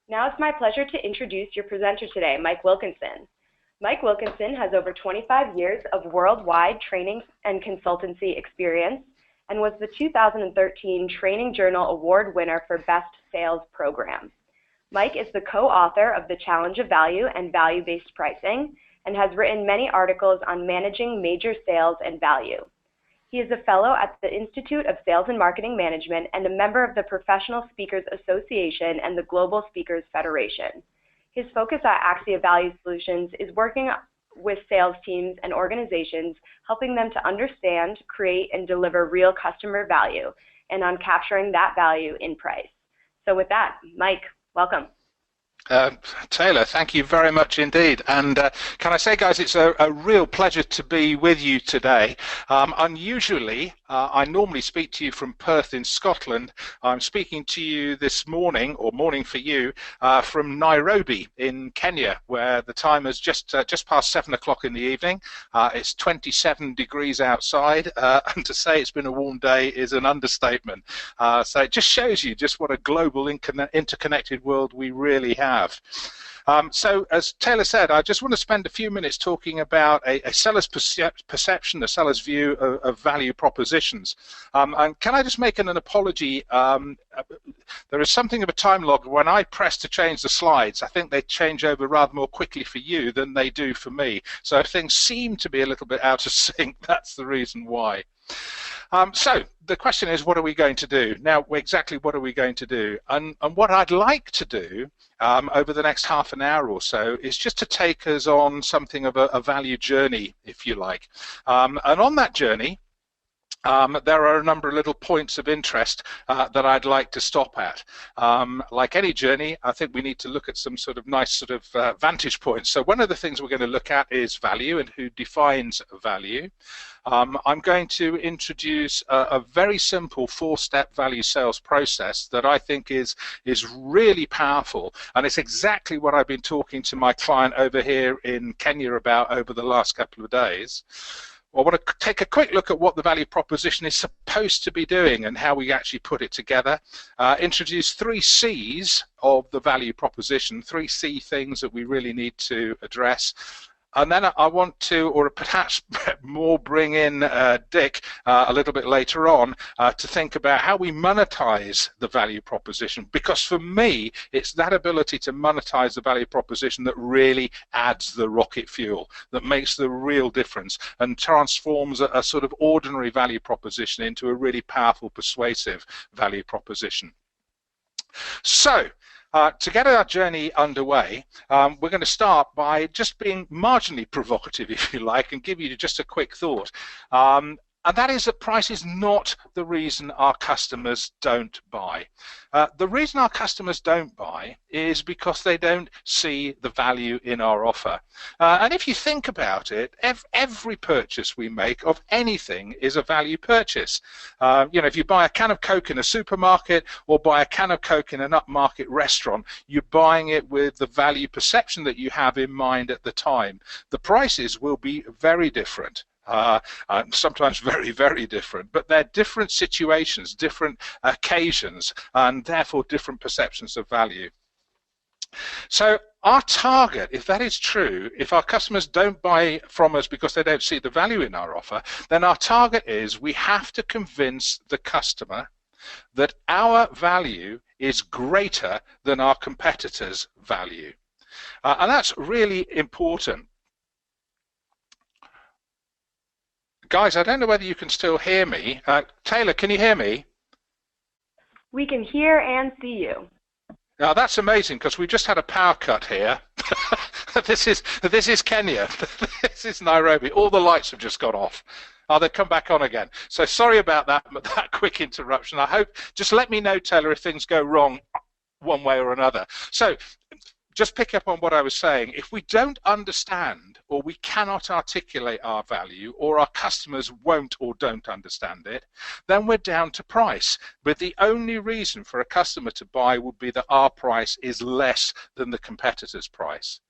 Now it's my pleasure to introduce your presenter today, Mike Wilkinson. Mike Wilkinson has over 25 years of worldwide training and consultancy experience and was the 2013 Training Journal Award winner for Best Sales Program. Mike is the co-author of The Challenge of Value and Value-Based Pricing and has written many articles on managing major sales and value. He is a fellow at the Institute of Sales and Marketing Management and a member of the Professional Speakers Association and the Global Speakers Federation. His focus at Axia Value Solutions is working with sales teams and organizations, helping them to understand, create, and deliver real customer value, and on capturing that value in price. So with that, Mike, welcome. Taylor, thank you very much indeed. And can I say, guys, it's a real pleasure to be with you today. Unusually, I normally speak to you from Perth in Scotland. I'm speaking to you this morning, or morning for you, from Nairobi in Kenya, where the time is just past 7 o'clock in the evening. It's 27 degrees outside, and to say it's been a warm day is an understatement. So it just shows you just what a global interconnected world we really have. So as Taylor said, I just want to spend a few minutes talking about a seller's perception, a seller's view of value propositions. And can I just make an apology? There is something of a time log. When I press to change the slides, I think they change over rather more quickly for you than they do for me. So if things seem to be a little bit out of sync, that's the reason why. So the question is, what are we going to do? Now, exactly what are we going to do? And what I'd like to do over the next half an hour or so is just to take us on something of a value journey, if you like. And on that journey, there are a number of little points of interest that I'd like to stop at. Like any journey, I think we need to look at some sort of nice sort of vantage points. So one of the things we're going to look at is value and who defines value. I'm going to introduce a very simple 4-step value sales process that I think is really powerful, and it's exactly what I've been talking to my client over here in Kenya about over the last couple of days. I want to take a quick look at what the value proposition is supposed to be doing and how we actually put it together. Introduce 3 C's of the value proposition, 3 C things that we really need to address. And then I want to, or perhaps more, bring in Dick a little bit later on to think about how we monetize the value proposition. Because for me, it's that ability to monetize the value proposition that really adds the rocket fuel, that makes the real difference and transforms a sort of ordinary value proposition into a really powerful, persuasive value proposition. So, to get our journey underway, we're going to start by just being marginally provocative, if you like, and give you just a quick thought. And that is that price is not the reason our customers don't buy. The reason our customers don't buy is because they don't see the value in our offer. And if you think about it, every purchase we make of anything is a value purchase. You know, if you buy a can of Coke in a supermarket or buy a can of Coke in an upmarket restaurant, you're buying it with the value perception that you have in mind at the time. The prices will be very different. Sometimes very, very different, but they're different situations, different occasions, and therefore different perceptions of value. So our target, if that is true, if our customers don't buy from us because they don't see the value in our offer, then our target is we have to convince the customer that our value is greater than our competitors' value. And that's really important. Guys, I don't know whether you can still hear me. Taylor, can you hear me? We can hear and see you. Now that's amazing because we just had a power cut here. This is Kenya. This is Nairobi. All the lights have just gone off. They've come back on again. So sorry about that quick interruption. I hope, just let me know, Taylor, if things go wrong one way or another. So just pick up on what I was saying. If we don't understand or we cannot articulate our value, or our customers won't or don't understand it, then we're down to price. But the only reason for a customer to buy would be that our price is less than the competitor's price.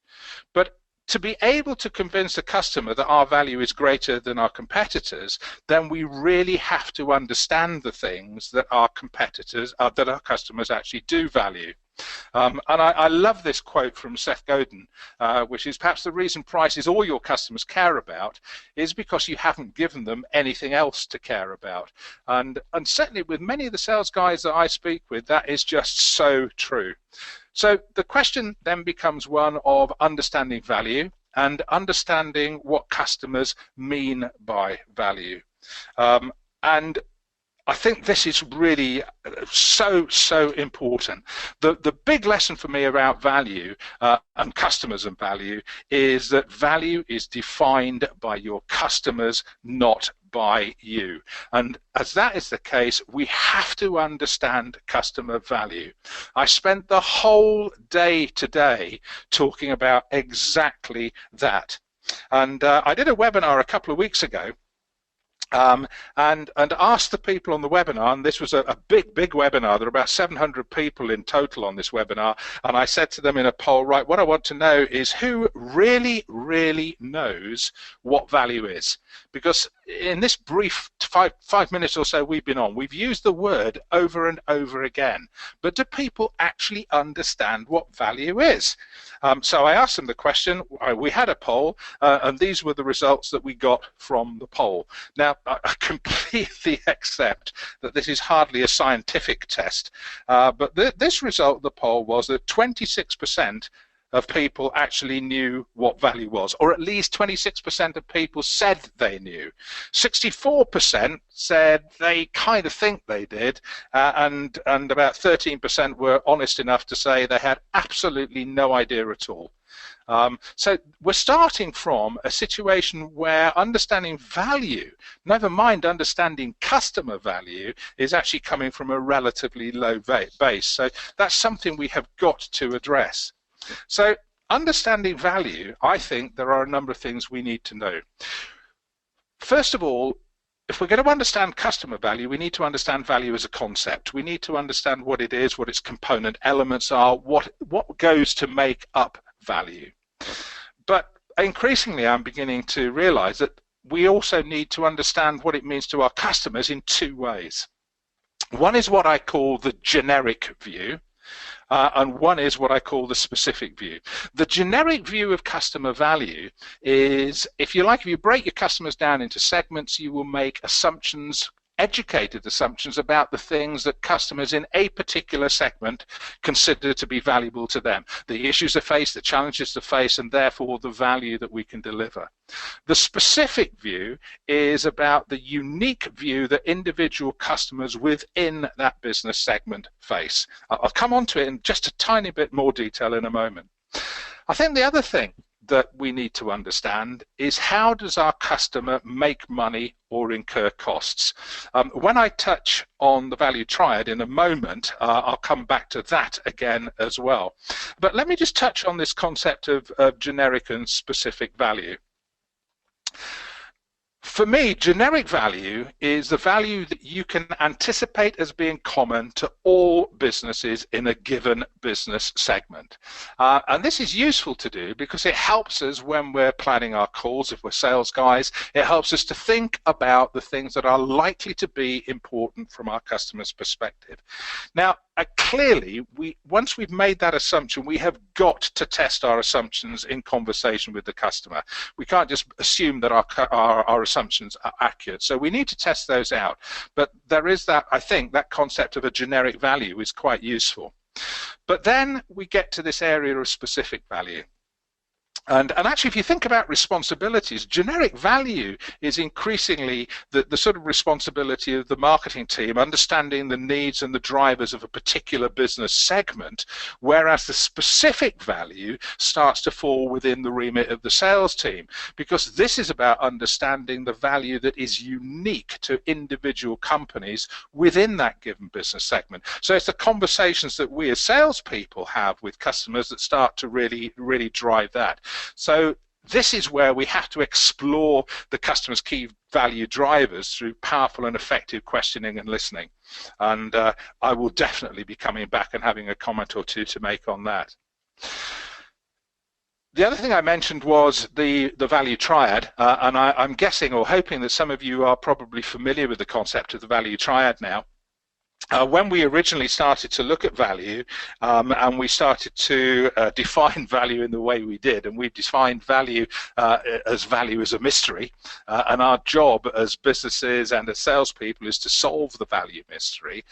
But to be able to convince the customer that our value is greater than our competitors, then we really have to understand the things that our competitors, that our customers actually do value. And I love this quote from Seth Godin, which is perhaps the reason prices all your customers care about is because you haven't given them anything else to care about. And certainly with many of the sales guys that I speak with, that is just so true. So the question then becomes one of understanding value and understanding what customers mean by value. And I think this is really so important. The big lesson for me about value and customers and value is that value is defined by your customers, not by you. And as that is the case, we have to understand customer value. I spent the whole day today talking about exactly that. And I did a webinar a couple of weeks ago and asked the people on the webinar, and this was a big webinar, there are about 700 people in total on this webinar, and I said to them in a poll, right, what I want to know is who really knows what value is. Because in this brief five minutes or so we've been on, we've used the word over and over again, but do people actually understand what value is? So I asked them the question, we had a poll, and these were the results that we got from the poll. Now, I completely accept that this is hardly a scientific test, but this result of the poll was that 26% of people actually knew what value was, or at least 26% of people said they knew. 64% said they kind of think they did, and about 13% were honest enough to say they had absolutely no idea at all. So we're starting from a situation where understanding value, never mind understanding customer value, is actually coming from a relatively low base. So that's something we have got to address. So understanding value, I think there are a number of things we need to know. First of all, if we're going to understand customer value, we need to understand value as a concept. We need to understand what it is, what its component elements are, what goes to make up value. But increasingly I'm beginning to realize that we also need to understand what it means to our customers in two ways. One is what I call the generic view, and one is what I call the specific view. The generic view of customer value is, if you like, if you break your customers down into segments, you will make assumptions, educated assumptions about the things that customers in a particular segment consider to be valuable to them, the issues they face, the challenges they face, and therefore the value that we can deliver. The specific view is about the unique view that individual customers within that business segment face. I'll come on to it in just a tiny bit more detail in a moment. I think the other thing that we need to understand is, how does our customer make money or incur costs? When I touch on the value triad in a moment, I'll come back to that again as well. But let me just touch on this concept of generic and specific value. For me, generic value is the value that you can anticipate as being common to all businesses in a given business segment. And this is useful to do because it helps us when we're planning our calls, if we're sales guys. It helps us to think about the things that are likely to be important from our customer's perspective. Now, clearly, once we've made that assumption, we have got to test our assumptions in conversation with the customer. We can't just assume that our assumptions are accurate. So we need to test those out. But there is that, I think, that concept of a generic value is quite useful. But then we get to this area of specific value. And actually, if you think about responsibilities, generic value is increasingly the sort of responsibility of the marketing team, understanding the needs and the drivers of a particular business segment, whereas the specific value starts to fall within the remit of the sales team, because this is about understanding the value that is unique to individual companies within that given business segment. So it's the conversations that we as salespeople have with customers that start to really drive that. So this is where we have to explore the customer's key value drivers through powerful and effective questioning and listening. And I will definitely be coming back and having a comment or two to make on that. The other thing I mentioned was the value triad, and I'm guessing or hoping that some of you are probably familiar with the concept of the value triad now. When we originally started to look at value and we started to define value in the way we did, and we defined value as a mystery, and our job as businesses and as salespeople is to solve the value mystery,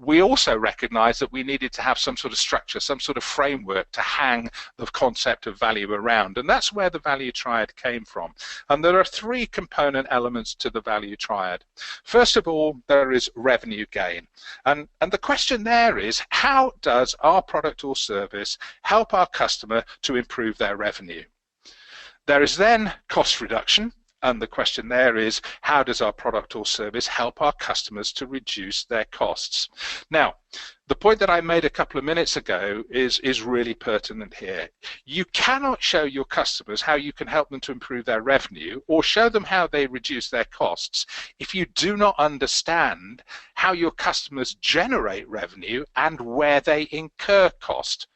we also recognized that we needed to have some sort of structure, some sort of framework to hang the concept of value around. And that's where the value triad came from. And there are three component elements to the value triad. First of all, there is revenue gain. And the question there is, how does our product or service help our customer to improve their revenue? There is then cost reduction. And the question there is, how does our product or service help our customers to reduce their costs? Now, the point that I made a couple of minutes ago is really pertinent here. You cannot show your customers how you can help them to improve their revenue or show them how they reduce their costs if you do not understand how your customers generate revenue and where they incur cost.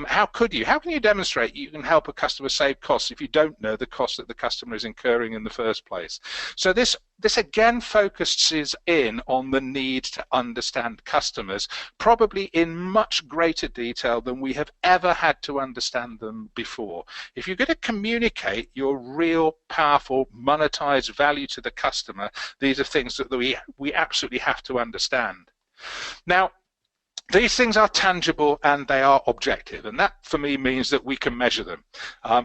How could you? How can you demonstrate you can help a customer save costs if you don't know the cost that the customer is incurring in the first place? So this again focuses in on the need to understand customers, probably in much greater detail than we have ever had to understand them before. If you're going to communicate your real, powerful, monetized value to the customer, these are things that we absolutely have to understand. Now, these things are tangible and they are objective, and that for me means that we can measure them.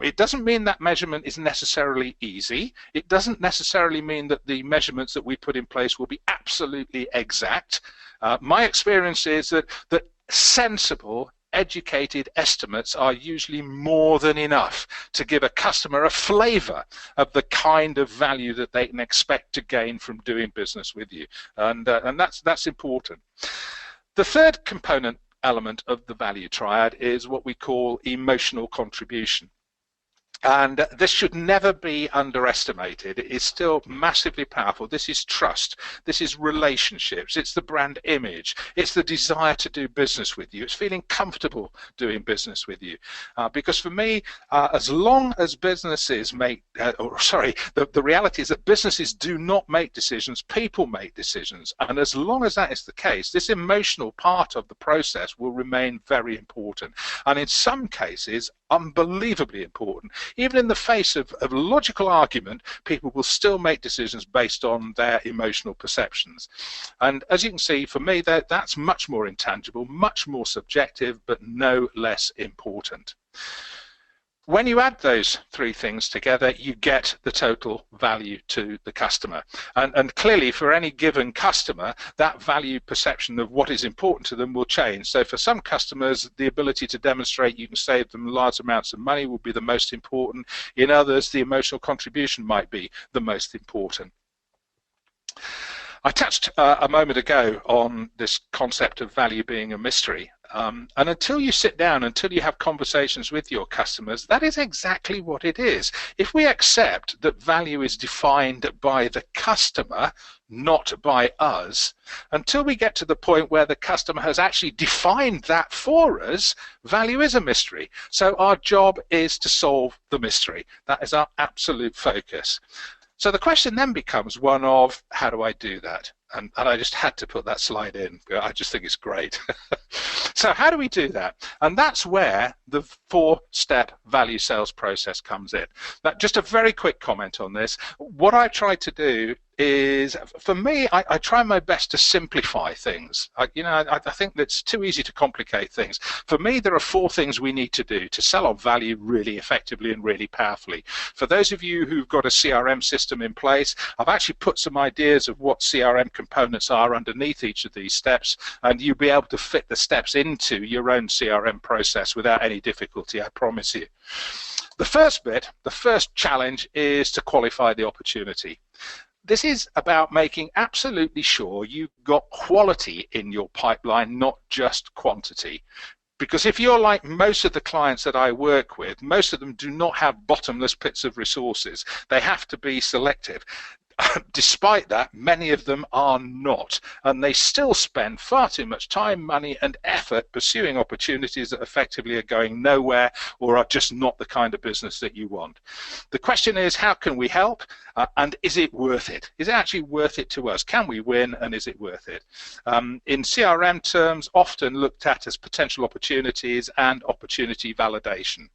It doesn't mean that measurement is necessarily easy. It doesn't necessarily mean that the measurements that we put in place will be absolutely exact. My experience is that sensible, educated estimates are usually more than enough to give a customer a flavor of the kind of value that they can expect to gain from doing business with you, and that's important. The third component element of the value triad is what we call emotional contribution. And this should never be underestimated. It is still massively powerful. This is trust. This is relationships. It's the brand image. It's the desire to do business with you. It's feeling comfortable doing business with you. Because for me, as long as businesses make, the reality is that businesses do not make decisions, people make decisions. And as long as that is the case, this emotional part of the process will remain very important. And in some cases, unbelievably important. Even in the face of logical argument, people will still make decisions based on their emotional perceptions. And as you can see, for me, that's much more intangible, much more subjective, but no less important. When you add those three things together, you get the total value to the customer. And clearly, for any given customer, that value perception of what is important to them will change. So for some customers, the ability to demonstrate you can save them large amounts of money will be the most important. In others, the emotional contribution might be the most important. I touched a moment ago on this concept of value being a mystery. And until you sit down, until you have conversations with your customers, that is exactly what it is. If we accept that value is defined by the customer, not by us, until we get to the point where the customer has actually defined that for us, value is a mystery. So our job is to solve the mystery. That is our absolute focus. So the question then becomes one of, how do I do that? And I just had to put that slide in. I just think it's great. So how do we do that? And that's where the 4-step value sales process comes in. Now, just a very quick comment on this. What I try to do is, for me, I try my best to simplify things. I think that's too easy to complicate things. For me, there are 4 things we need to do to sell our value really effectively and really powerfully. For those of you who've got a CRM system in place, I've actually put some ideas of what CRM components are underneath each of these steps, and you'll be able to fit the steps into your own CRM process without any difficulty, I promise you. The first bit, the first challenge, is to qualify the opportunity. This is about making absolutely sure you've got quality in your pipeline, not just quantity. Because if you're like most of the clients that I work with, most of them do not have bottomless pits of resources. They have to be selective. Despite that, many of them are not, and they still spend far too much time, money and effort pursuing opportunities that effectively are going nowhere or are just not the kind of business that you want. The question is, how can we help, and is it worth it? Is it actually worth it to us? Can we win, and is it worth it? In CRM terms, often looked at as potential opportunities and opportunity validation.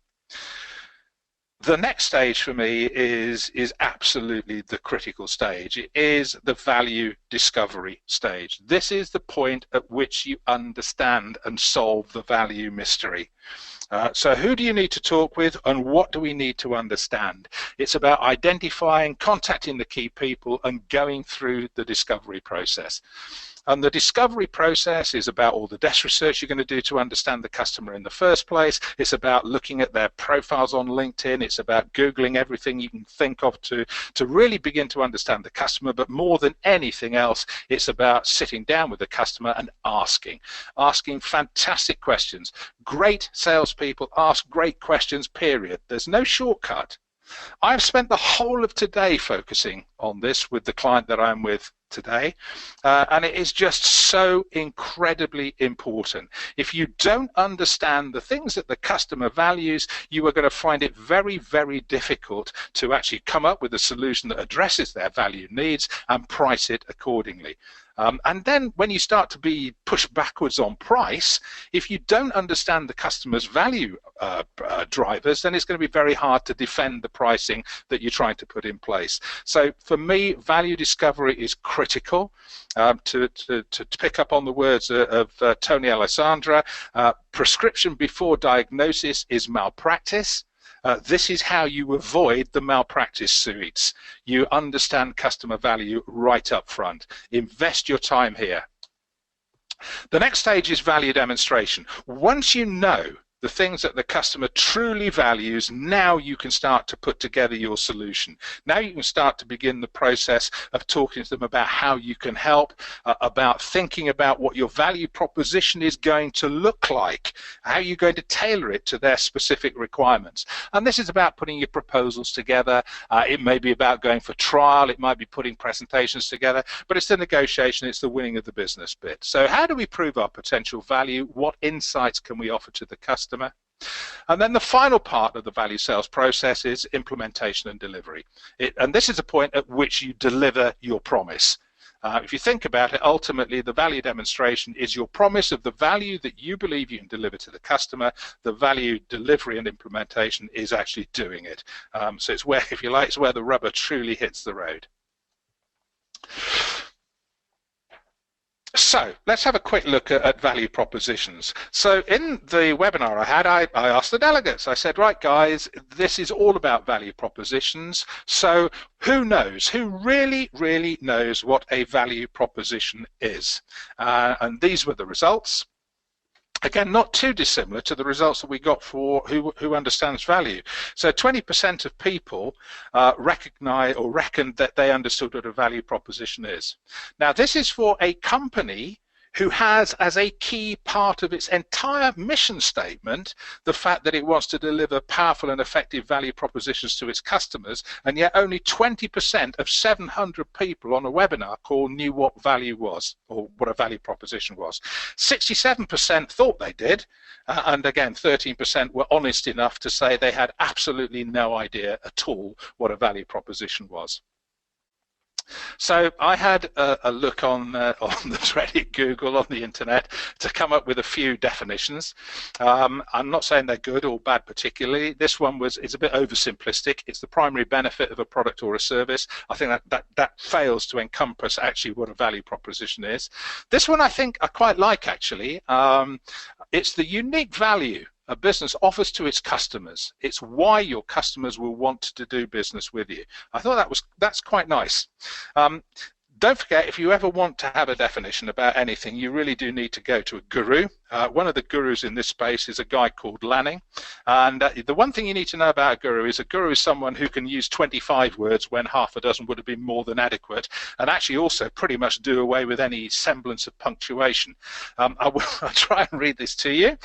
The next stage for me is absolutely the critical stage. It is the value discovery stage. This is the point at which you understand and solve the value mystery. So who do you need to talk with, and what do we need to understand? It's about identifying, contacting the key people, and going through the discovery process. And the discovery process is about all the desk research you're going to do to understand the customer in the first place. It's about looking at their profiles on LinkedIn. It's about Googling everything you can think of to really begin to understand the customer. But more than anything else, it's about sitting down with the customer and asking fantastic questions. Great salespeople ask great questions, period. There's no shortcut. I've spent the whole of today focusing on this with the client that I'm with today, and it is just so incredibly important. If you don't understand the things that the customer values, you are going to find it very, very difficult to actually come up with a solution that addresses their value needs and price it accordingly. And then when you start to be pushed backwards on price, if you don't understand the customer's value drivers, then it's going to be very hard to defend the pricing that you're trying to put in place. So for me, value discovery is critical. To pick up on the words of Tony Alessandra, prescription before diagnosis is malpractice. This is how you avoid the malpractice suites. You understand customer value right up front. Invest your time here. The next stage is value demonstration. Once you know the things that the customer truly values, now you can start to put together your solution. Now you can start to begin the process of talking to them about how you can help, about thinking about what your value proposition is going to look like, how you're going to tailor it to their specific requirements. And this is about putting your proposals together. It may be about going for trial, it might be putting presentations together, but it's the negotiation, it's the winning of the business bit. So how do we prove our potential value? What insights can we offer to the customer? And then the final part of the value sales process is implementation and delivery. And this is the point at which you deliver your promise. If you think about it, ultimately the value demonstration is your promise of the value that you believe you can deliver to the customer. The value delivery and implementation is actually doing it. So it's where, if you like, it's where the rubber truly hits the road. So let's have a quick look at value propositions. So in the webinar I had, I asked the delegates, I said, right guys, this is all about value propositions. So who knows, who really knows what a value proposition is? And these were the results. Again, not too dissimilar to the results that we got for who understands value. So 20% of people recognize or reckon that they understood what a value proposition is. Now, this is for a company who has as a key part of its entire mission statement the fact that it wants to deliver powerful and effective value propositions to its customers, and yet only 20% of 700 people on a webinar call knew what value was, or what a value proposition was. 67% thought they did, and again 13% were honest enough to say they had absolutely no idea at all what a value proposition was. So I had a look on the Reddit, Google, on the internet to come up with a few definitions. I'm not saying they're good or bad particularly. This one is a bit oversimplistic. It's the primary benefit of a product or a service. I think that fails to encompass actually what a value proposition is. This one I think I quite like actually. It's the unique value a business offers to its customers. It's why your customers will want to do business with you. I thought that's quite nice. Don't forget, if you ever want to have a definition about anything, you really do need to go to a guru. One of the gurus in this space is a guy called Lanning. And the one thing you need to know about a guru is someone who can use 25 words when half a dozen would have been more than adequate, and actually also pretty much do away with any semblance of punctuation. I'll try and read this to you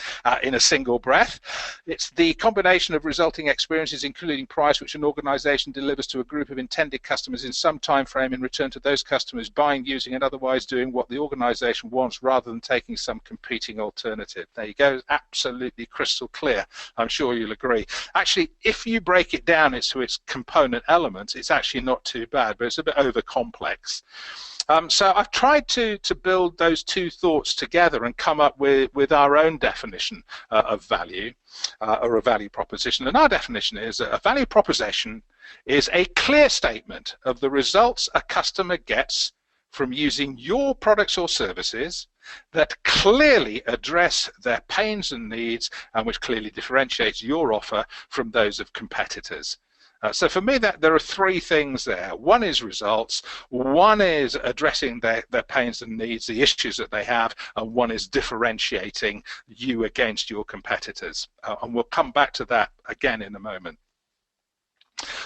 in a single breath. It's the combination of resulting experiences, including price, which an organization delivers to a group of intended customers in some time frame in return to those customers buying, using, and otherwise doing what the organization wants rather than taking some competing alternative. There you go, absolutely crystal clear. I'm sure you'll agree. Actually, if you break it down into its component elements, it's actually not too bad, but it's a bit over complex. So I've tried to build those two thoughts together and come up with our own definition of value, or a value proposition. And our definition is a value proposition is a clear statement of the results a customer gets from using your products or services that clearly address their pains and needs, and which clearly differentiates your offer from those of competitors. So for me, there are three things there. One is results, one is addressing their pains and needs, the issues that they have, and one is differentiating you against your competitors. And we'll come back to that again in a moment.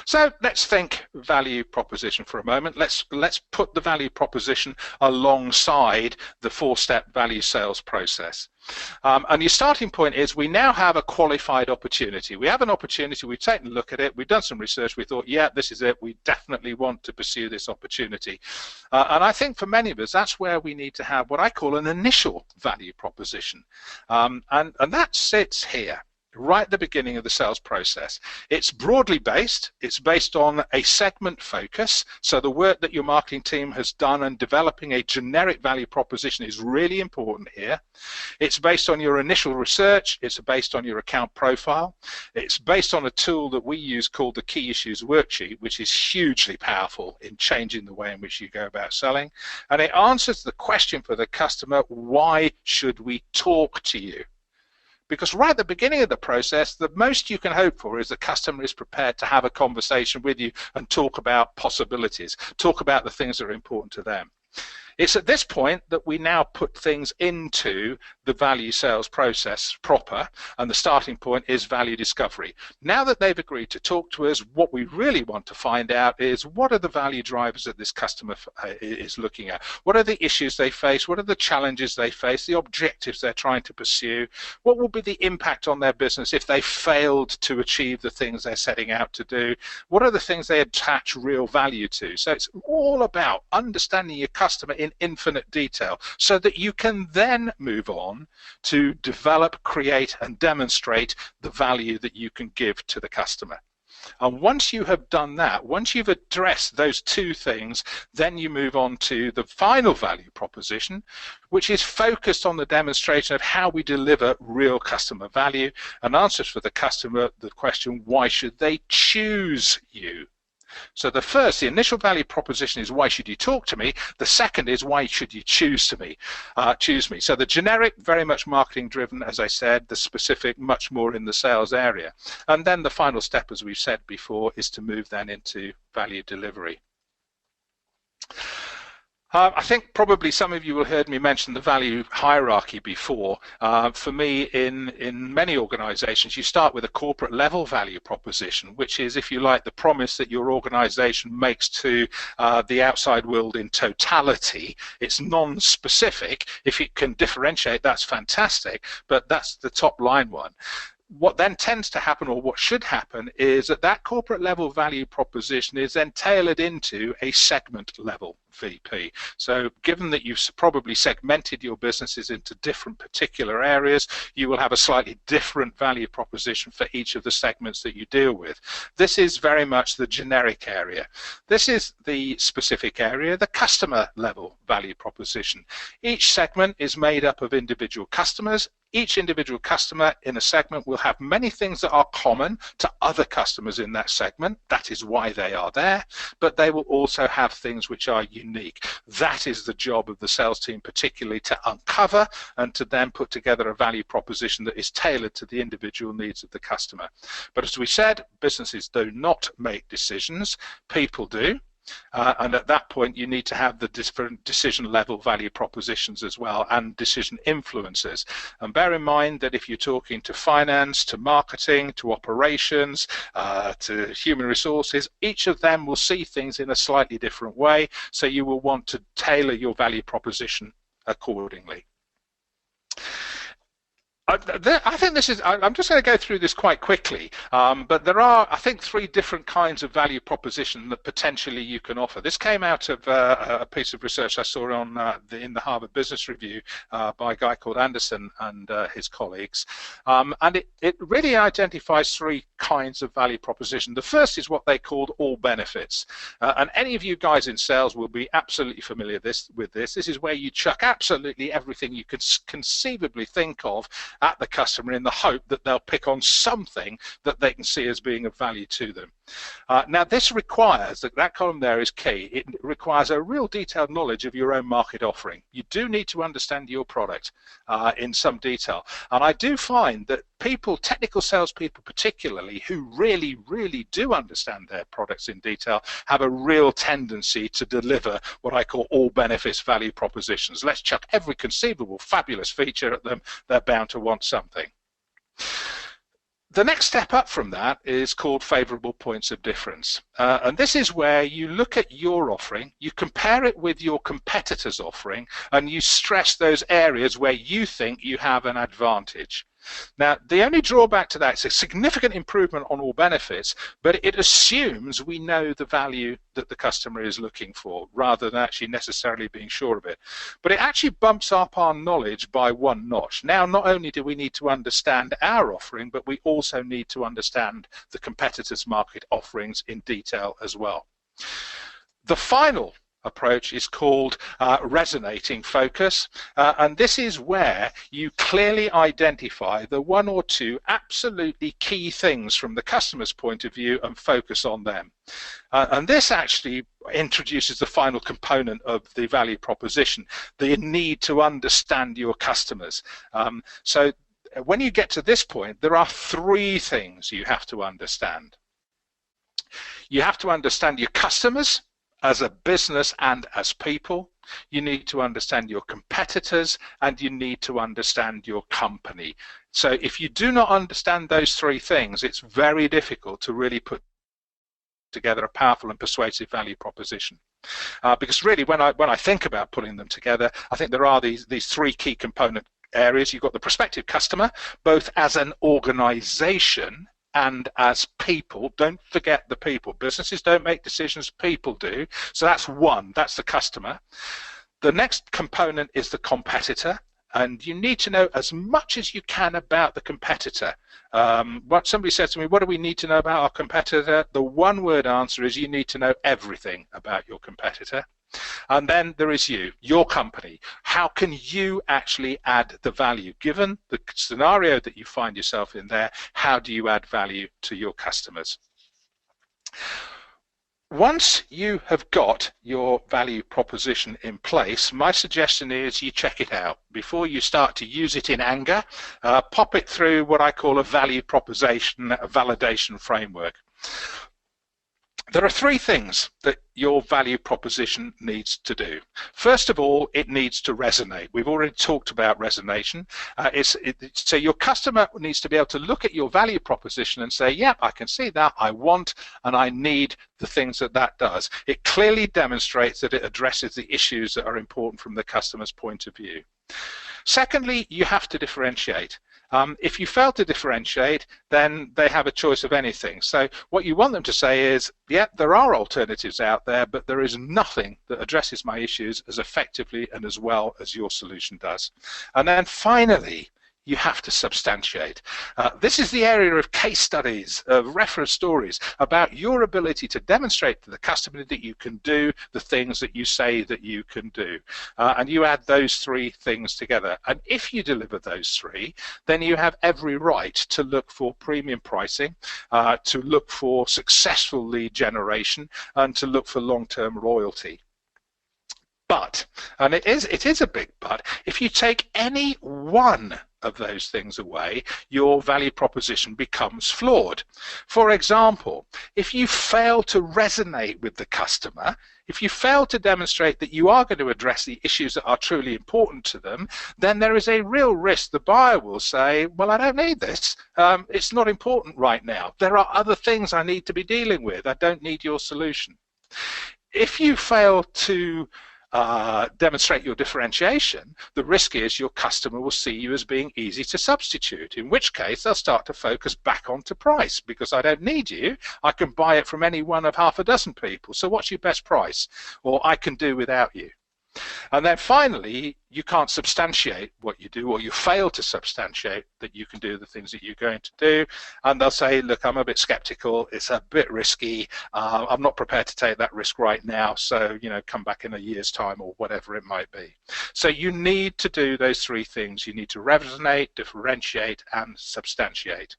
So let's think value proposition for a moment. Let's put the value proposition alongside the four-step value sales process. And your starting point is we now have a qualified opportunity. We have an opportunity, we've taken a look at it, we've done some research, we thought, yeah, this is it, we definitely want to pursue this opportunity. And I think for many of us, that's where we need to have what I call an initial value proposition. And that sits here, right at the beginning of the sales process. It's broadly based. It's based on a segment focus. So the work that your marketing team has done in developing a generic value proposition is really important here. It's based on your initial research. It's based on your account profile. It's based on a tool that we use called the Key Issues Worksheet, which is hugely powerful in changing the way in which you go about selling. And it answers the question for the customer, why should we talk to you? Because right at the beginning of the process, the most you can hope for is the customer is prepared to have a conversation with you and talk about possibilities, talk about the things that are important to them. It's at this point that we now put things into the value sales process proper, and the starting point is value discovery. Now that they've agreed to talk to us, what we really want to find out is what are the value drivers that this customer is looking at? What are the issues they face? What are the challenges they face? The objectives they're trying to pursue? What will be the impact on their business if they failed to achieve the things they're setting out to do? What are the things they attach real value to? So it's all about understanding your customer in infinite detail so that you can then move on to develop, create, and demonstrate the value that you can give to the customer. And once you have done that, once you've addressed those two things, then you move on to the final value proposition, which is focused on the demonstration of how we deliver real customer value and answers for the customer the question, why should they choose you? So the initial value proposition is why should you talk to me? The second is why should you choose me? So the generic, very much marketing driven, as I said, the specific, much more in the sales area. And then the final step, as we've said before, is to move then into value delivery. I think probably some of you will have heard me mention the value hierarchy before. For me, in many organizations, you start with a corporate level value proposition, which is, if you like, the promise that your organization makes to the outside world in totality. It's non-specific. If it can differentiate, that's fantastic, but that's the top line one. What then tends to happen, or what should happen, is that corporate level value proposition is then tailored into a segment level VP. So given that you've probably segmented your businesses into different particular areas, you will have a slightly different value proposition for each of the segments that you deal with. This is very much the generic area. This is the specific area, the customer level value proposition. Each segment is made up of individual customers. Each individual customer in a segment will have many things that are common to other customers in that segment. That is why they are there, but they will also have things which are unique. That is the job of the sales team, particularly to uncover and to then put together a value proposition that is tailored to the individual needs of the customer. But as we said, businesses do not make decisions, people do. And at that point, you need to have the different decision level value propositions as well, and decision influencers. And bear in mind that if you're talking to finance, to marketing, to operations, to human resources, each of them will see things in a slightly different way. So you will want to tailor your value proposition accordingly. I think this is, I'm just going to go through this quite quickly, but there are, I think, 3 different kinds of value proposition that potentially you can offer. This came out of a piece of research I saw on in the Harvard Business Review by a guy called Anderson and his colleagues, and it really identifies 3 kinds of value proposition. The first is what they called all benefits, and any of you guys in sales will be absolutely familiar with this. This is where you chuck absolutely everything you could conceivably think of at the customer in the hope that they'll pick on something that they can see as being of value to them. Now this requires, that column there is key, it requires a real detailed knowledge of your own market offering. You do need to understand your product in some detail, and I do find that people, technical salespeople particularly, who really do understand their products in detail, have a real tendency to deliver what I call all benefits value propositions. Let's chuck every conceivable fabulous feature at them, they're bound to want something. The next step up from that is called favorable points of difference. And this is where you look at your offering, you compare it with your competitor's offering, and you stress those areas where you think you have an advantage. Now, the only drawback to that is a significant improvement on all benefits, but it assumes we know the value that the customer is looking for, rather than actually necessarily being sure of it. But it actually bumps up our knowledge by 1 notch. Now, not only do we need to understand our offering, but we also need to understand the competitors' market offerings in detail as well. The final approach is called resonating focus, and this is where you clearly identify the 1 or 2 absolutely key things from the customer's point of view and focus on them. And this actually introduces the final component of the value proposition, the need to understand your customers. So when you get to this point, there are 3 things you have to understand. You have to understand your customers as a business and as people. You need to understand your competitors, and you need to understand your company. So if you do not understand those 3 things, it's very difficult to really put together a powerful and persuasive value proposition. Because really, when I think about putting them together, I think there are these 3 key component areas. You've got the prospective customer, both as an organization and as people. Don't forget the people. Businesses don't make decisions, people do. So that's 1, that's the customer. The next component is the competitor, and you need to know as much as you can about the competitor. What somebody said to me, what do we need to know about our competitor? The 1-word answer is you need to know everything about your competitor. And then there is you, your company. How can you actually add the value? Given the scenario that you find yourself in there, how do you add value to your customers? Once you have got your value proposition in place, my suggestion is you check it out. Before you start to use it in anger, pop it through what I call a value proposition, a validation framework. There are 3 things that your value proposition needs to do. First of all, it needs to resonate. We've already talked about resonation. So your customer needs to be able to look at your value proposition and say, yep, I can see that, I want and I need the things that that does. It clearly demonstrates that it addresses the issues that are important from the customer's point of view. Secondly, you have to differentiate. If you fail to differentiate, then they have a choice of anything. So what you want them to say is, yeah, there are alternatives out there, but there is nothing that addresses my issues as effectively and as well as your solution does. And then finally, you have to substantiate. This is the area of case studies, of reference stories about your ability to demonstrate to the customer that you can do the things that you say that you can do. And you add those 3 things together. And if you deliver those 3, then you have every right to look for premium pricing, to look for successful lead generation, and to look for long-term loyalty. But, and it is a big but, if you take any one of those things away, your value proposition becomes flawed. For example, if you fail to resonate with the customer, if you fail to demonstrate that you are going to address the issues that are truly important to them, then there is a real risk the buyer will say, well, I don't need this. It's not important right now. There are other things I need to be dealing with. I don't need your solution. If you fail to demonstrate your differentiation, the risk is your customer will see you as being easy to substitute, in which case they'll start to focus back onto price, because I don't need you, I can buy it from any one of half a dozen people, so what's your best price? Or I can do without you. And then finally, you can't substantiate what you do, or you fail to substantiate that you can do the things that you're going to do, and they'll say, look, I'm a bit skeptical, it's a bit risky, I'm not prepared to take that risk right now, so come back in a year's time, or whatever it might be. So you need to do those three things. You need to resonate, differentiate, and substantiate.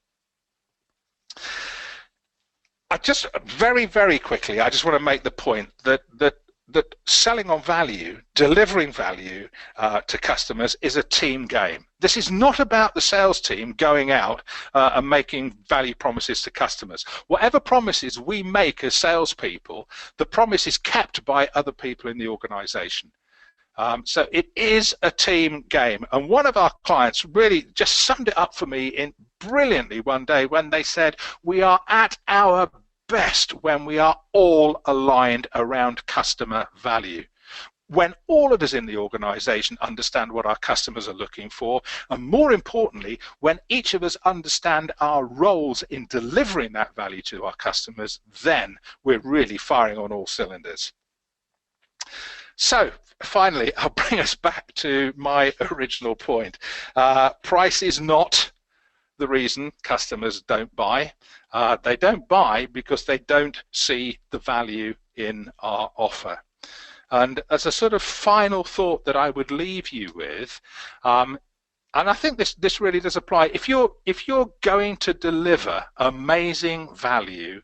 I just very, very quickly, I just want to make the point that selling on value, delivering value to customers is a team game. This is not about the sales team going out and making value promises to customers. Whatever promises we make as salespeople, the promise is kept by other people in the organization. So it is a team game. And one of our clients really just summed it up for me brilliantly one day when they said, we are at our best when we are all aligned around customer value. When all of us in the organization understand what our customers are looking for, and more importantly, when each of us understand our roles in delivering that value to our customers, then we're really firing on all cylinders. So finally, I'll bring us back to my original point. Price is not the reason customers don't buy. They don't buy because they don't see the value in our offer. And as a sort of final thought that I would leave you with, and I think this really does apply, if you're going to deliver amazing value,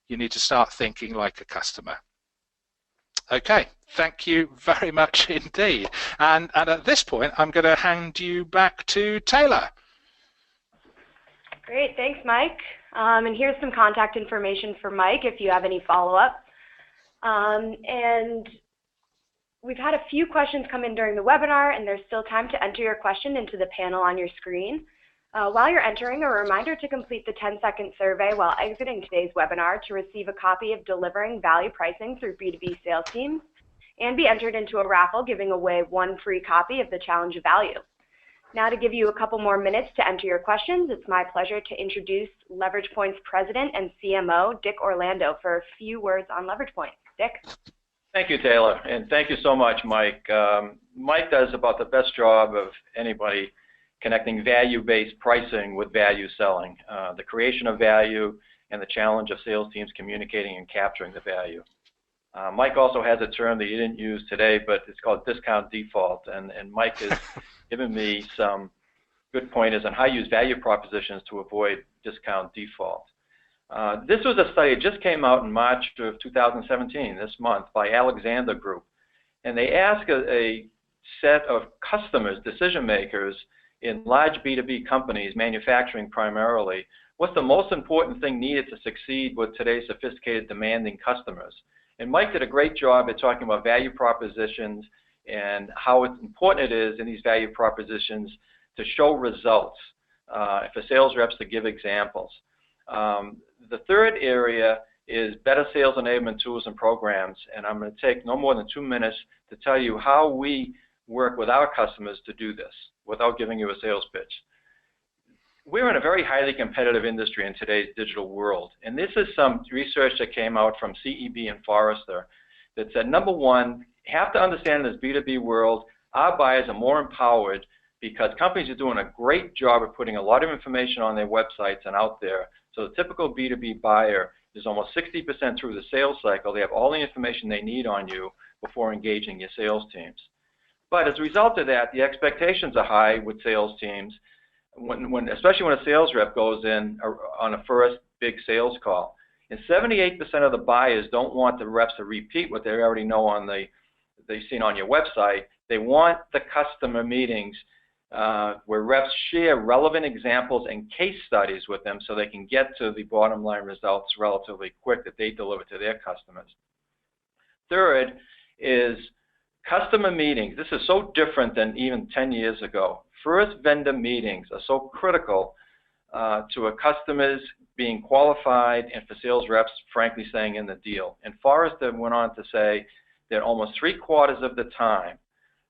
you need to start thinking like a customer. Okay, thank you very much indeed. And at this point, I'm going to hand you back to Taylor. Great, thanks, Mike. And here's some contact information for Mike if you have any follow-up. And we've had a few questions come in during the webinar, and there's still time to enter your question into the panel on your screen. While you're entering, a reminder to complete the 10-second survey while exiting today's webinar to receive a copy of Delivering Value Pricing through B2B Sales Teams, and be entered into a raffle giving away one free copy of the Challenge of Value. Now, to give you a couple more minutes to enter your questions, it's my pleasure to introduce LeveragePoint's President and CMO, Dick Orlando, for a few words on LeveragePoint. Dick? Thank you, Taylor, and thank you so much, Mike. Mike does about the best job of anybody connecting value-based pricing with value selling, the creation of value and the challenge of sales teams communicating and capturing the value. Mike also has a term that you didn't use today, but it's called discount default, and Mike has given me some good pointers on how to use value propositions to avoid discount default. This was a study that just came out in March of 2017, this month, by Alexander Group, and they asked a set of customers, decision makers in large B2B companies, manufacturing primarily, what's the most important thing needed to succeed with today's sophisticated, demanding customers. And Mike did a great job at talking about value propositions and how important it is in these value propositions to show results, for sales reps to give examples. The third area is better sales enablement tools and programs, and I'm going to take no more than 2 minutes to tell you how we work with our customers to do this without giving you a sales pitch. We're in a very highly competitive industry in today's digital world, and this is some research that came out from CEB and Forrester that said, number one, you have to understand in this B2B world, our buyers are more empowered because companies are doing a great job of putting a lot of information on their websites and out there. So the typical B2B buyer is almost 60% through the sales cycle. They have all the information they need on you before engaging your sales teams. But as a result of that, the expectations are high with sales teams, especially when a sales rep goes in on a first big sales call. And 78% of the buyers don't want the reps to repeat what they already know they've seen on your website. They want the customer meetings where reps share relevant examples and case studies with them so they can get to the bottom line results relatively quick that they deliver to their customers. Third is customer meetings. This is so different than even 10 years ago. First vendor meetings are so critical to a customer's being qualified and for sales reps, frankly, staying in the deal. And Forrester went on to say that almost 3/4 of the time,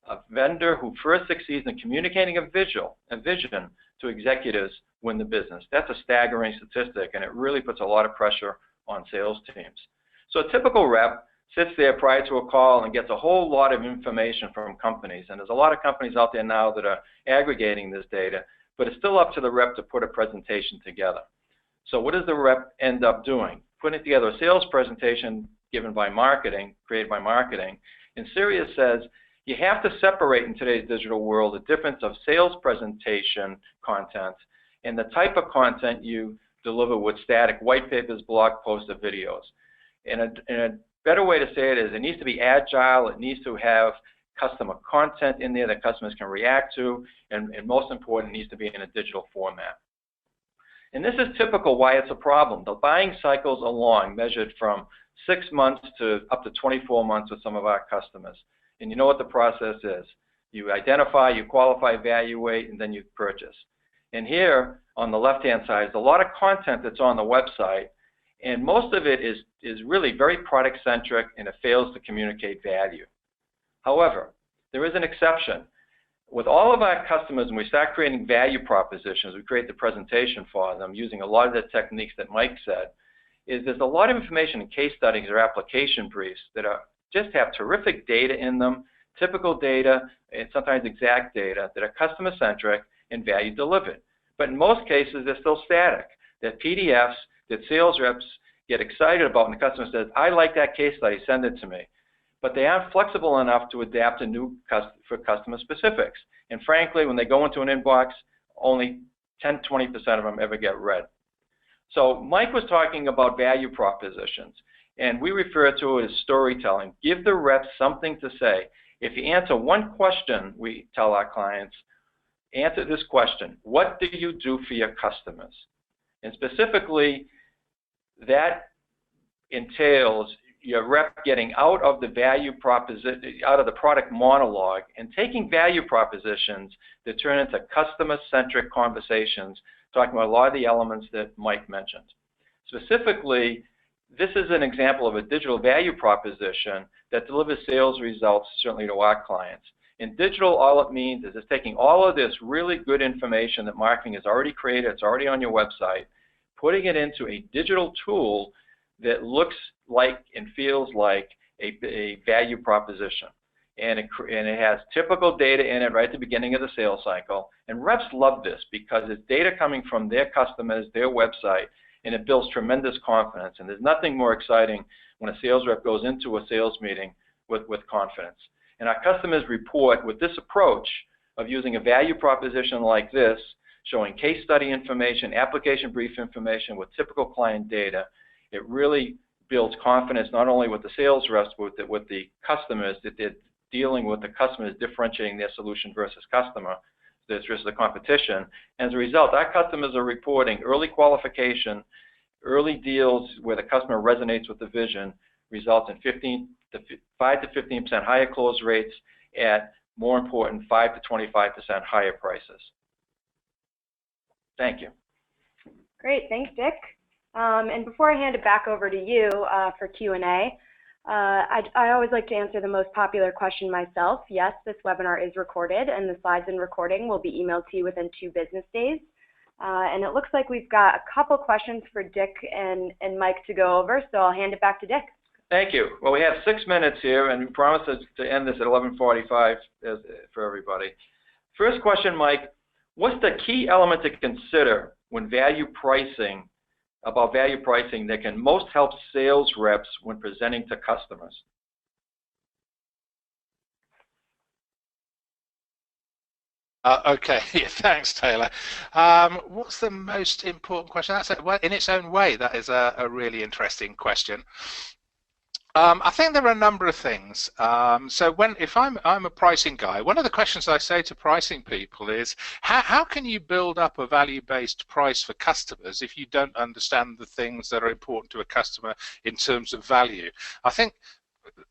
a vendor who first succeeds in communicating a vision to executives win the business. That's a staggering statistic, and it really puts a lot of pressure on sales teams. So a typical rep sits there prior to a call and gets a whole lot of information from companies. And there's a lot of companies out there now that are aggregating this data, but it's still up to the rep to put a presentation together. So what does the rep end up doing? Putting together a sales presentation given by marketing, created by marketing. And Sirius says you have to separate in today's digital world the difference of sales presentation content and the type of content you deliver with static white papers, blog posts, or videos. And a better way to say it is it needs to be agile, it needs to have customer content in there that customers can react to, and most important, it needs to be in a digital format. And this is typical why it's a problem. The buying cycles are long, measured from 6 months to up to 24 months with some of our customers. And you know what the process is. You identify, you qualify, evaluate, and then you purchase. And here on the left-hand side is a lot of content that's on the website, and most of it is really very product-centric, and it fails to communicate value. However, there is an exception. With all of our customers, when we start creating value propositions, we create the presentation for them using a lot of the techniques that Mike said, there's a lot of information in case studies or application briefs that just have terrific data in them, typical data, and sometimes exact data that are customer-centric and value delivered. But in most cases, they're still static. They're PDFs that sales reps get excited about, and the customer says, I like that case study, send it to me. But they aren't flexible enough to adapt to for customer specifics. And frankly, when they go into an inbox, only 10–20% of them ever get read. So Mike was talking about value propositions, and we refer to it as storytelling. Give the reps something to say. If you answer one question, we tell our clients, answer this question: what do you do for your customers? And specifically, that entails your rep getting out of the value proposition, out of the product monologue, and taking value propositions that turn into customer-centric conversations, talking about a lot of the elements that Mike mentioned. Specifically, this is an example of a digital value proposition that delivers sales results, certainly to our clients. In digital, all it means is it's taking all of this really good information that marketing has already created, it's already on your website, putting it into a digital tool that looks like and feels like a value proposition. And it has typical data in it right at the beginning of the sales cycle. And reps love this because it's data coming from their customers, their website, and it builds tremendous confidence. And there's nothing more exciting when a sales rep goes into a sales meeting with confidence. And our customers report with this approach of using a value proposition like this, showing case study information, application brief information with typical client data, it really builds confidence not only with the sales reps, but with the customers, that they're dealing with the customers differentiating their solution versus the competition. And as a result, our customers are reporting early qualification, early deals where the customer resonates with the vision, results in 5 to 15% higher close rates at, more important, 5 to 25% higher prices. Thank you. Great, thanks, Dick. And before I hand it back over to you for Q&A, I always like to answer the most popular question myself. Yes, this webinar is recorded, and the slides and recording will be emailed to you within 2 business days. And it looks like we've got a couple questions for Dick and Mike to go over, so I'll hand it back to Dick. Thank you. Well, we have 6 minutes here, and we promised to end this at 11:45 for everybody. First question, Mike, what's the key element to consider when value pricing that can most help sales reps when presenting to customers? Okay, yeah, thanks, Taylor. What's the most important question? Well, in its own way, that is a really interesting question. I think there are a number of things. So if I'm a pricing guy, one of the questions I say to pricing people is, how can you build up a value-based price for customers if you don't understand the things that are important to a customer in terms of value? I think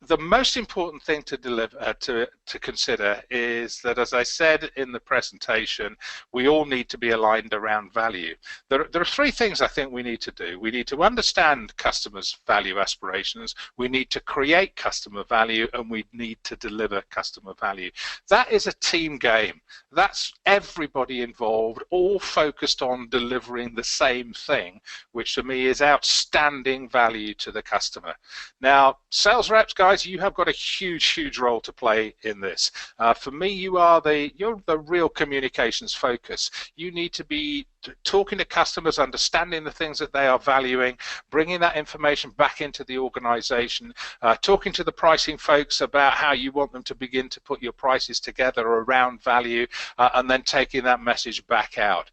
the most important thing to consider is that, as I said in the presentation, we all need to be aligned around value. There are three things I think we need to do. We need to understand customers' value aspirations, we need to create customer value, and we need to deliver customer value. That is a team game. That's everybody involved, all focused on delivering the same thing, which to me is outstanding value to the customer. Now, sales reps, guys, you have got a huge role to play in this. For me, you're the real communications focus. You need to be talking to customers, understanding the things that they are valuing, bringing that information back into the organization, talking to the pricing folks about how you want them to begin to put your prices together around value, and then taking that message back out.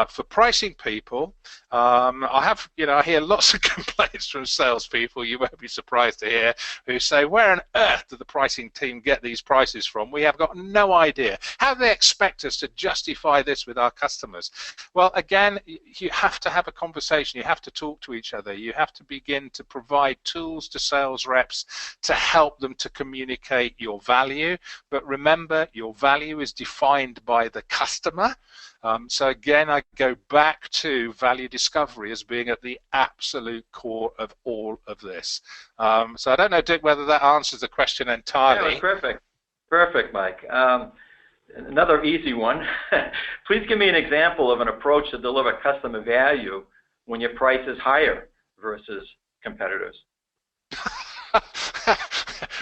For pricing people, I hear lots of complaints from salespeople, you won't be surprised to hear, who say, where on earth do the pricing team get these prices from? We have got no idea. How do they expect us to justify this with our customers? Well, again, you have to have a conversation. You have to talk to each other. You have to begin to provide tools to sales reps to help them to communicate your value. But remember, your value is defined by the customer. So again, I go back to value discovery as being at the absolute core of all of this. So I don't know, Dick, whether that answers the question entirely. Yeah, perfect. Perfect, Mike. Another easy one. Please give me an example of an approach to deliver customer value when your price is higher versus competitors.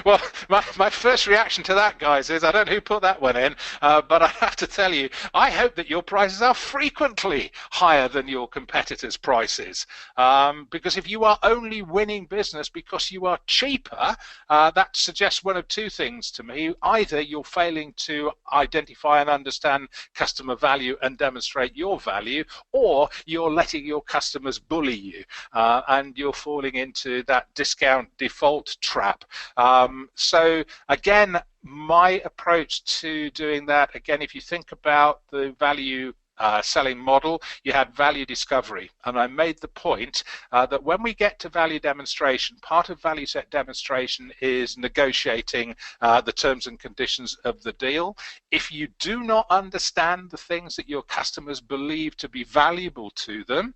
Well, my first reaction to that, guys, is I don't know who put that one in, but I have to tell you, I hope that your prices are frequently higher than your competitors' prices. Because if you are only winning business because you are cheaper, that suggests one of two things to me. Either you're failing to identify and understand customer value and demonstrate your value, or you're letting your customers bully you, and you're falling into that discount default trap. So again, my approach to doing that, again, if you think about the value selling model, you had value discovery, and I made the point that when we get to value demonstration, part of value set demonstration is negotiating the terms and conditions of the deal. If you do not understand the things that your customers believe to be valuable to them,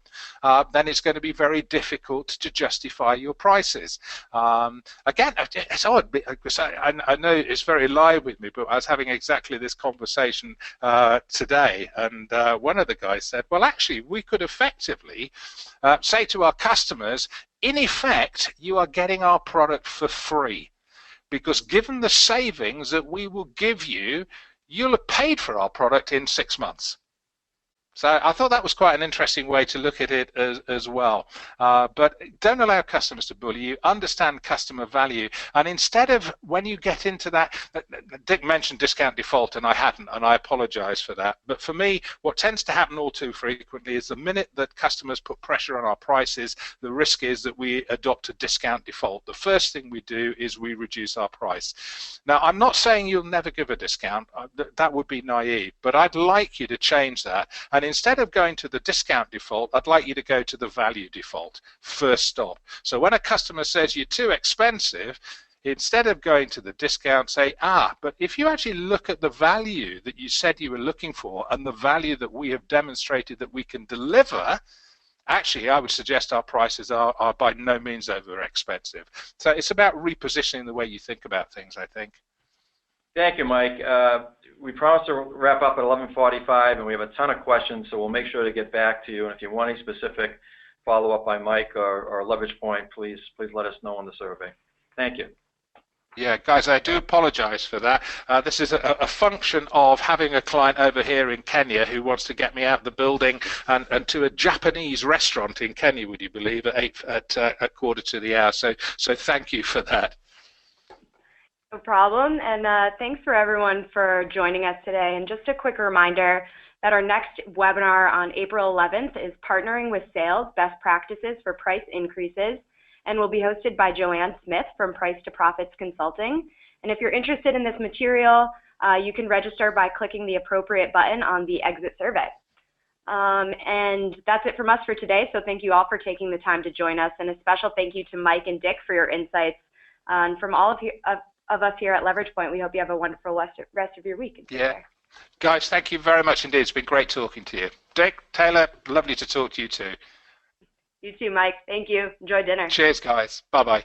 then it's going to be very difficult to justify your prices. Again, it's odd because I know it's very live with me, but I was having exactly this conversation today, and one of the guys said, well, actually, we could effectively say to our customers, in effect, you are getting our product for free, because given the savings that we will give you, you'll have paid for our product in 6 months. So I thought that was quite an interesting way to look at it as well. But don't allow customers to bully you. Understand customer value. And instead of, when you get into that, Dick mentioned discount default, and I hadn't, and I apologize for that. But for me, what tends to happen all too frequently is the minute that customers put pressure on our prices, the risk is that we adopt a discount default. The first thing we do is we reduce our price. Now, I'm not saying you'll never give a discount. That would be naive. But I'd like you to change that. And instead of going to the discount default, I'd like you to go to the value default, first stop. So when a customer says you're too expensive, instead of going to the discount, say, but if you actually look at the value that you said you were looking for and the value that we have demonstrated that we can deliver, actually, I would suggest our prices are by no means over expensive. So it's about repositioning the way you think about things, I think. Thank you, Mike. We promised to wrap up at 11:45, and we have a ton of questions, so we'll make sure to get back to you. And if you want any specific follow-up by Mike or LeveragePoint, please let us know on the survey. Thank you. Yeah, guys, I do apologize for that. This is a function of having a client over here in Kenya who wants to get me out of the building and to a Japanese restaurant in Kenya, would you believe, at a quarter to the hour. So thank you for that. No problem, and thanks for everyone for joining us today. And just a quick reminder that our next webinar on April 11th is Partnering with Sales, Best Practices for Price Increases. and will be hosted by Joanne Smith from Price to Profits Consulting. And if you're interested in this material, you can register by clicking the appropriate button on the exit survey. And that's it from us for today, so thank you all for taking the time to join us, and a special thank you to Mike and Dick for your insights. And from all of us here at LeveragePoint, we hope you have a wonderful rest of your week. Yeah. Guys, thank you very much indeed. It's been great talking to you. Dick, Taylor, lovely to talk to you too. You too, Mike. Thank you. Enjoy dinner. Cheers, guys. Bye-bye.